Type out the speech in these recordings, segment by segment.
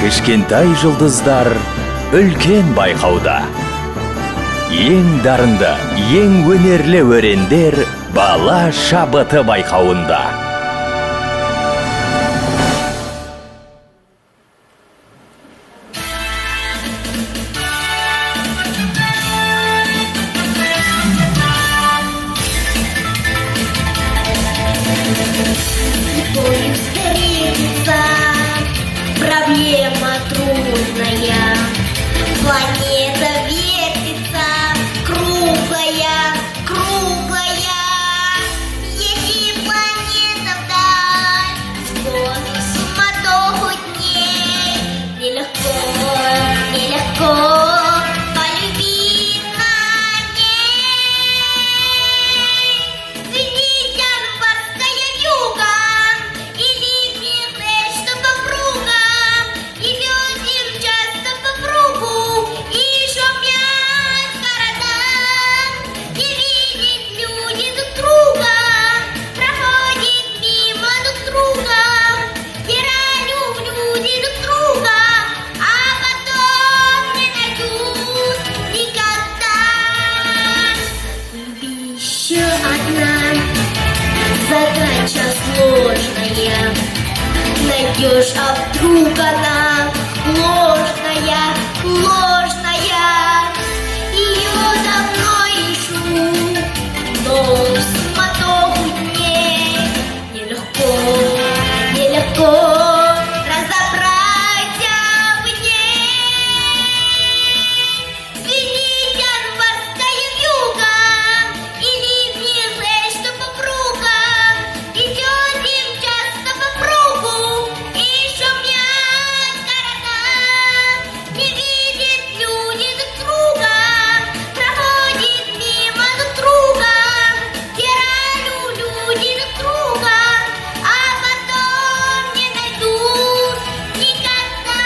Кішкентай жұлдыздар үлкен байқауда. Ең дарынды, ең өнерлі өрендер бала шабыты байқауында. Проблема трудная, планета вертится, круглая, круглая. Если планета вдаль, сквозь суматоху дней, нелегко, нелегко полюбить на ней. Звенит январская вьюга, и ливни хлещут что по кругам, и везем часто по кругу, и шумят города. Не видят люди друг друга, проходят мимо друг друга, теряют люди друг друга, а потом не найдут никогда. Еще одна задача сложная. Найдешь, а вдруг она ложная, ложная. Ее давно ищу, но суматоху дней нелегко, нелегко разобраться в ней. Звенит январская вьюга, и ливни хлещут что по кругам, идет им часто по кругу, и шумят города. Не видят люди друг друга, проходят мимо друг друга, теряют люди друг друга, а потом не найдут никогда.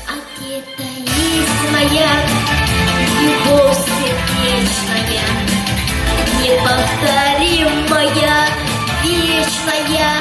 А где-то есть моя любовь сердечная, неповторимая, вечная.